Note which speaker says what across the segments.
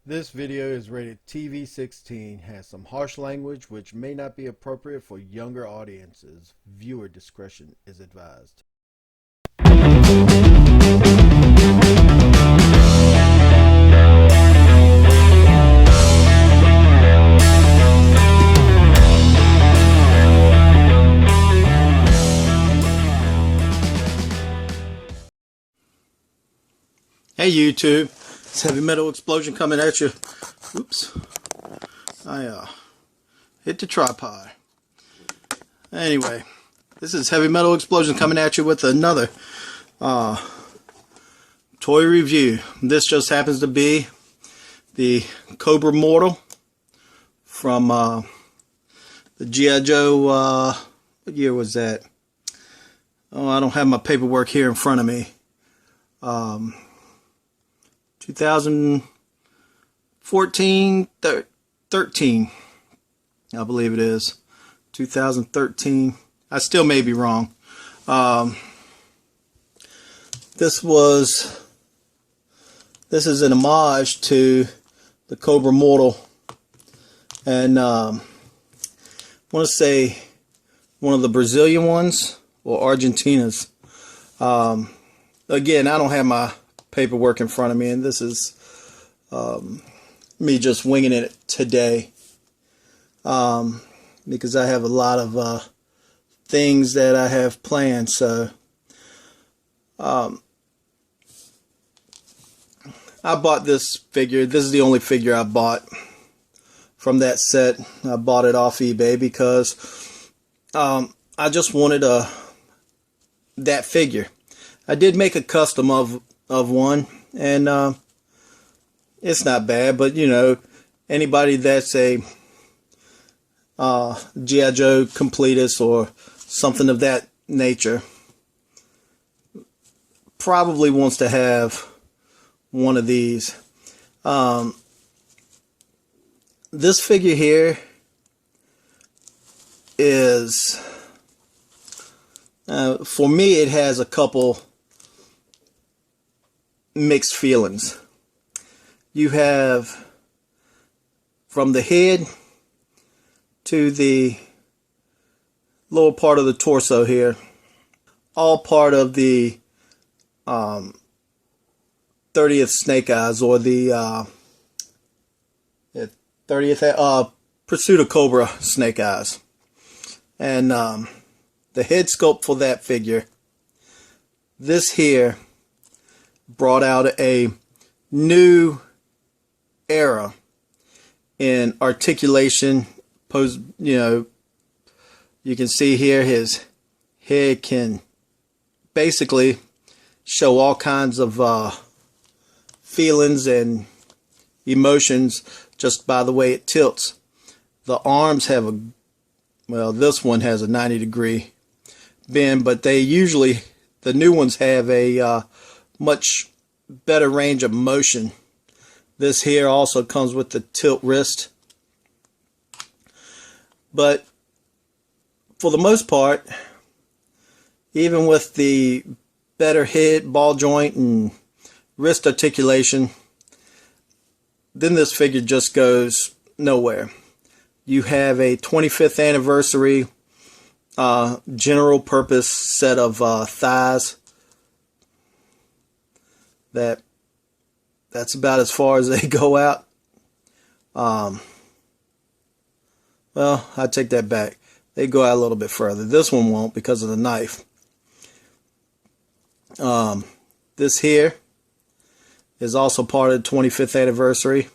Speaker 1: This video is rated TV-16, has some harsh language which may not be appropriate for younger audiences. Viewer discretion is advised.
Speaker 2: Hey YouTube, it's Heavy Metal Explosion coming at you. Oops, I hit the tripod. Anyway, this is Heavy Metal Explosion coming at you with another toy review. This just happens to be the Cobra Mortal from the G.I.Joe, what year was that? Oh, I don't have my paperwork here in front of me. 2014, 13, I believe it is. 2013. I still may be wrong. This is an homage to the Cobra Mortal, and I want to say one of the Brazilian ones or Argentina's. Again, I don't have my paperwork in front of me, and this is me just winging it today, because I have a lot of things that I have planned. So I bought this figure. This is the only figure I bought from that set. I bought it off eBay because I just wanted that figure. I did make a custom of one, and it's not bad, but you know, anybody that's a G.I. Joe completist or something of that nature probably wants to have one of these. This figure here is for me, it has a couple mixed feelings. You have from the head to the lower part of the torso here, all part of the 30th Snake Eyes, or the 30th Pursuit of Cobra Snake Eyes. And the head sculpt for that figure, this here, brought out a new era in articulation. You know, you can see here his head can basically show all kinds of feelings and emotions just by the way it tilts. The arms have well, this one has a 90-degree bend, but they usually, the new ones have a much better range of motion. This here also comes with the tilt wrist, but for the most part, even with the better head, ball joint, and wrist articulation, then this figure just goes nowhere. You have a 25th anniversary general purpose set of thighs. That's about as far as they go out. Well, I take that back. They go out a little bit further. This one won't because of the knife. This here is also part of the 25th anniversary.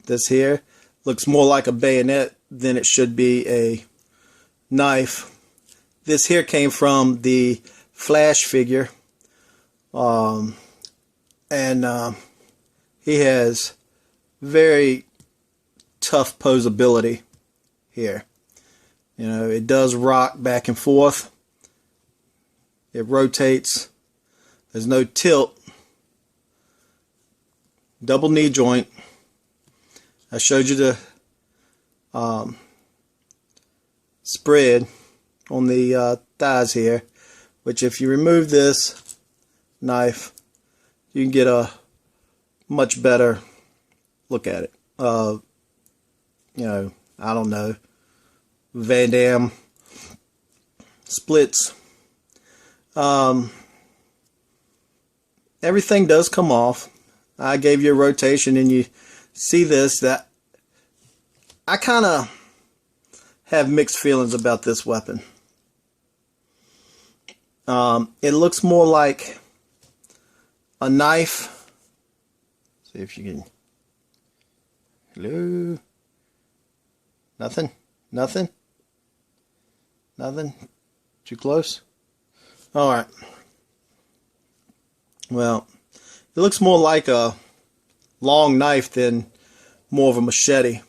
Speaker 2: This here looks more like a bayonet than it should be a knife. This here came from the Flash figure, and he has very tough posability here. You know, it does rock back and forth. It rotates. There's no tilt. Double knee joint. I showed you the spread on the thighs here, which if you remove this knife, you can get a much better. Look at it. I don't know. Van Damme splits. Everything does come off. I gave you a rotation and you see this, that I kind of have mixed feelings about this weapon. It looks more like a knife. See if you can. Hello? Nothing? Nothing? Nothing? Too close? Alright. Well, it looks more like a long knife than more of a machete.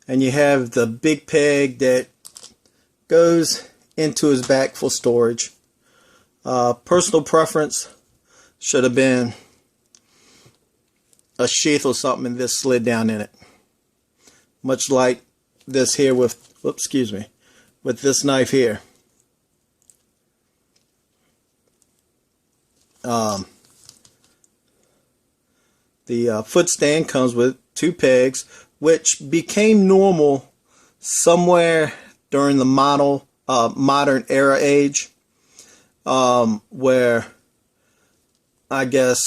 Speaker 2: And you have the big peg that goes into his back for storage. Personal preference should have been a sheath or something and this slid down in it. Much like this here with, oops, excuse me, with this knife here. The foot stand comes with 2 pegs, which became normal somewhere during the modern era age, where I guess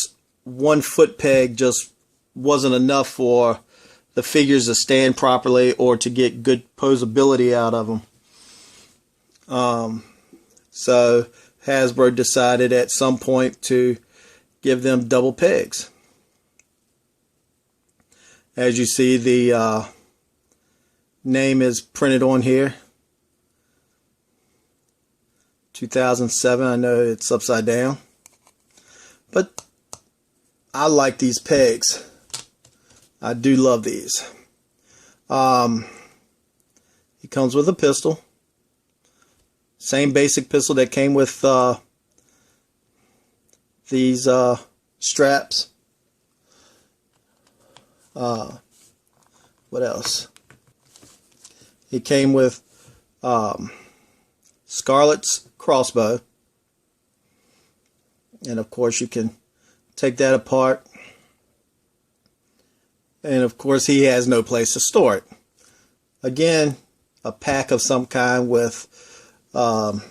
Speaker 2: 1 foot peg just wasn't enough for the figures to stand properly or to get good posability out of them. So Hasbro decided at some point to give them double pegs. As you see, the name is printed on here. 2007. I know it's upside down, but I like these pegs. I do love these. He comes with a pistol. Same basic pistol that came with these straps. What else? He came with Scarlet's crossbow. And of course you can take that apart. And of course he has no place to store it. Again, a pack of some kind with a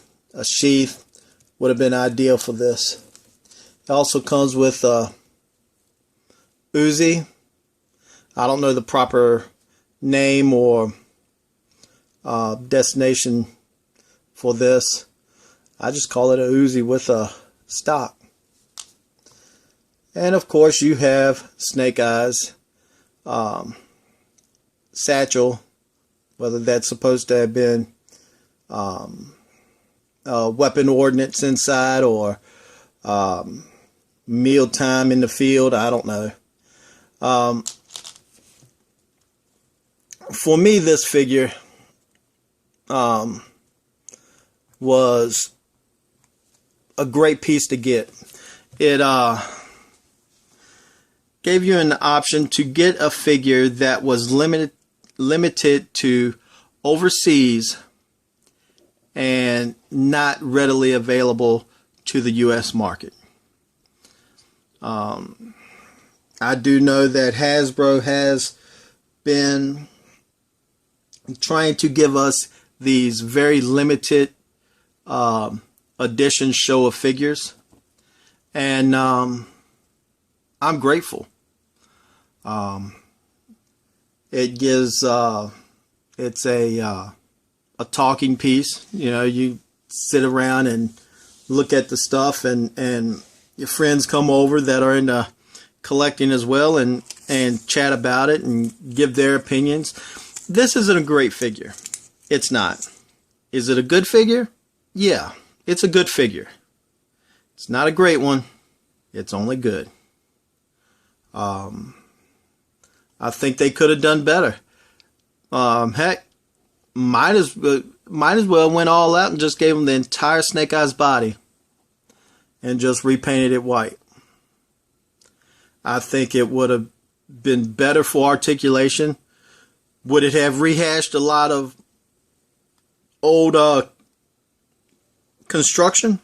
Speaker 2: sheath would have been ideal for this. It also comes with a Uzi. I don't know the proper name or destination for this. I just call it a Uzi with a stock. And of course you have Snake Eyes satchel, whether that's supposed to have been weapon ordnance inside or mealtime in the field, I don't know. For me, this figure was a great piece to get. It gave you an option to get a figure that was limited to overseas and not readily available to the US market. I do know that Hasbro has been trying to give us these very limited edition show of figures, and I'm grateful. It gives it's a talking piece. You know, you sit around and look at the stuff, and your friends come over that are into collecting as well, and chat about it and give their opinions. This isn't a great figure. It's not. Is it a good figure? Yeah, it's a good figure. It's not a great one. It's only good. I think they could have done better. Heck, might as well went all out and just gave them the entire Snake Eyes body and just repainted it white. I think it would have been better for articulation. Would it have rehashed a lot of old construction?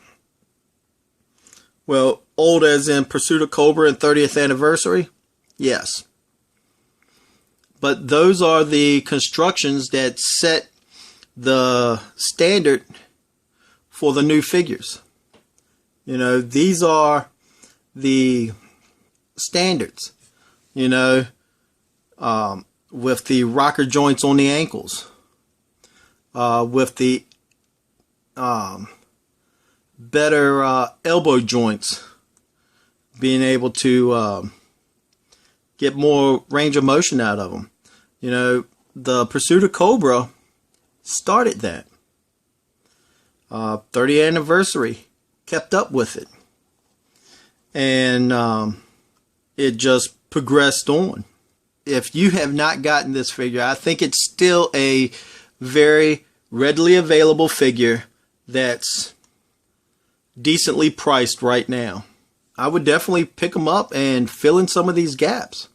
Speaker 2: Well, old as in Pursuit of Cobra and 30th anniversary? Yes. But those are the constructions that set the standard for the new figures. You know, these are the standards, you know, with the rocker joints on the ankles, with the better elbow joints, being able to get more range of motion out of them. You know, the Pursuit of Cobra started that. 30th anniversary kept up with it, and it just progressed on. If you have not gotten this figure, I think it's still a very readily available figure that's decently priced right now. I would definitely pick them up and fill in some of these gaps.